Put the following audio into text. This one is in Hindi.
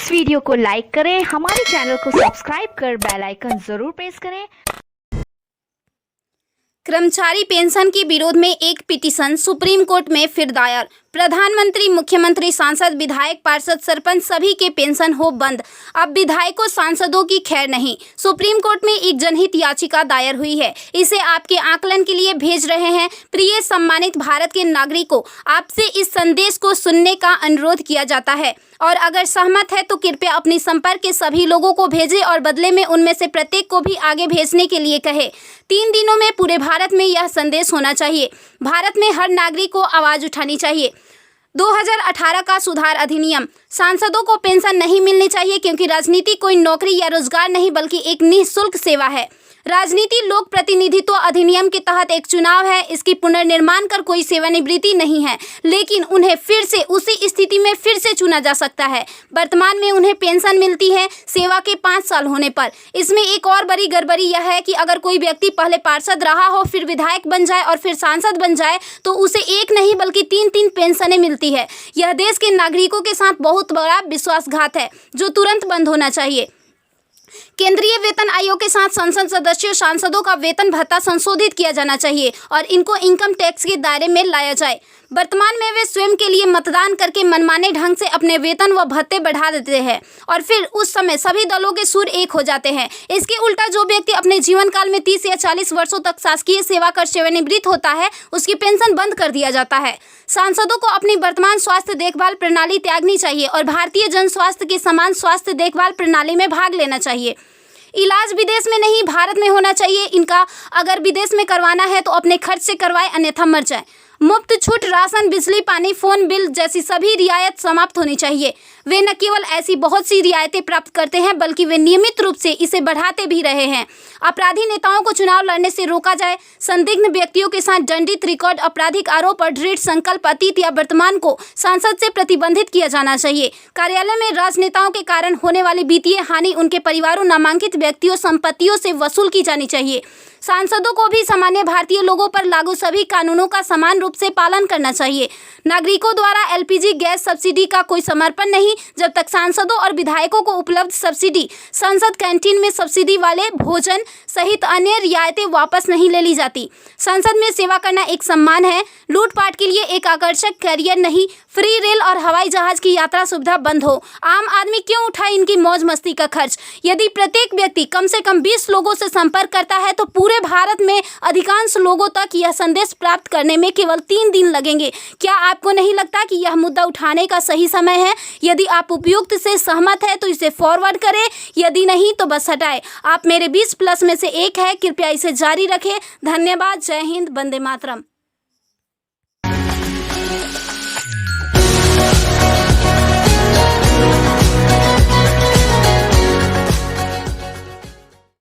इस वीडियो को लाइक करें, हमारे चैनल को सब्सक्राइब कर बेल आइकन जरूर प्रेस करें। कर्मचारी पेंशन के विरोध में एक पिटीशन सुप्रीम कोर्ट में फिर दायर। प्रधानमंत्री, मुख्यमंत्री, सांसद, विधायक, पार्षद, सरपंच सभी के पेंशन हो बंद। अब विधायकों, सांसदों की खैर नहीं। सुप्रीम कोर्ट में एक जनहित याचिका दायर हुई है। इसे आपके आकलन के लिए भेज रहे हैं। प्रिय सम्मानित भारत के नागरिकों, आपसे इस संदेश को सुनने का अनुरोध किया जाता है और अगर सहमत है तो कृपया अपने संपर्क के सभी लोगों को भेजें और बदले में उनमें से प्रत्येक को भी आगे भेजने के लिए कहें। 3 दिनों में पूरे भारत में यह संदेश होना चाहिए। भारत में हर नागरिक को आवाज़ उठानी चाहिए। 2018 का सुधार अधिनियम। सांसदों को पेंशन नहीं मिलनी चाहिए क्योंकि राजनीति कोई नौकरी या रोजगार नहीं बल्कि एक निःशुल्क सेवा है। राजनीति लोक प्रतिनिधित्व अधिनियम के तहत एक चुनाव है। इसकी पुनर्निर्माण कर कोई सेवानिवृत्ति नहीं है, लेकिन उन्हें फिर से उसी स्थिति में फिर से चुना जा सकता है। वर्तमान में उन्हें पेंशन मिलती है सेवा के 5 साल होने पर। इसमें एक और बड़ी गड़बड़ी यह है कि अगर कोई व्यक्ति पहले पार्षद रहा हो, फिर विधायक बन जाए और फिर सांसद बन जाए तो उसे एक नहीं बल्कि 3-3 पेंशनें मिलती है। यह देश के नागरिकों के साथ बहुत बड़ा विश्वासघात है जो तुरंत बंद होना चाहिए। केंद्रीय वेतन आयोग के साथ संसद सदस्यों, सांसदों का वेतन भत्ता संशोधित किया जाना चाहिए और इनको इनकम टैक्स के दायरे में लाया जाए। वर्तमान में वे स्वयं के लिए मतदान करके मनमाने ढंग से अपने वेतन व भत्ते बढ़ा देते हैं और फिर उस समय सभी दलों के सुर एक हो जाते हैं। इसके उल्टा जो व्यक्ति अपने जीवन काल में 30 या 40 वर्षों तक शासकीय सेवा कर सेवानिवृत्त होता है, उसकी पेंशन बंद कर दिया जाता है। सांसदों को अपनी वर्तमान स्वास्थ्य देखभाल प्रणाली त्यागनी चाहिए और भारतीय जन स्वास्थ्य के समान स्वास्थ्य देखभाल प्रणाली में भाग लेना चाहिए। इलाज विदेश में नहीं, भारत में होना चाहिए इनका। अगर विदेश में करवाना है तो अपने खर्च से करवाए, अन्यथा मर जाए। मुफ्त छूट, राशन, बिजली, पानी, फोन बिल जैसी सभी रियायत समाप्त होनी चाहिए। वे न केवल ऐसी बहुत सी रियायतें प्राप्त करते हैं बल्कि वे नियमित रूप से इसे बढ़ाते भी रहे हैं। अपराधी नेताओं को चुनाव लड़ने से रोका जाए। संदिग्ध व्यक्तियों के साथ दंडित रिकॉर्ड, आपराधिक आरोप और दृढ़ संकल्प अतीत या वर्तमान को संसद से प्रतिबंधित किया जाना चाहिए। कार्यालय में राजनेताओं के कारण होने वाली वित्तीय हानि उनके परिवारों, नामांकित व्यक्तियों, संपत्तियों से वसूल की जानी चाहिए। सांसदों को भी सामान्य भारतीय लोगों पर लागू सभी कानूनों का समान रूप से पालन करना चाहिए। नागरिकों द्वारा एलपीजी गैस सब्सिडी का कोई समर्पण नहीं जब तक सांसदों और विधायकों को उपलब्ध सब्सिडी, संसद कैंटीन में सब्सिडी वाले भोजन सहित अन्य रियायतें वापस नहीं ले ली जाती। संसद में सेवा करना एक सम्मान है, लूटपाट के लिए एक आकर्षक कैरियर नहीं। फ्री रेल और हवाई जहाज की यात्रा सुविधा बंद हो। आम आदमी क्यों उठाए इनकी मौज मस्ती का खर्च? यदि प्रत्येक व्यक्ति कम से कम 20 लोगों से संपर्क करता है तो पूरे भारत में अधिकांश लोगों तक यह संदेश प्राप्त करने में केवल 3 दिन लगेंगे। क्या आपको नहीं लगता कि यह मुद्दा उठाने का सही समय है? यदि आप उपयुक्त से सहमत है तो इसे फॉरवर्ड करें, यदि नहीं तो बस हटाएं। आप मेरे 20+ में से एक है। कृपया इसे जारी रखें। धन्यवाद। जय हिंद। वंदे मातरम।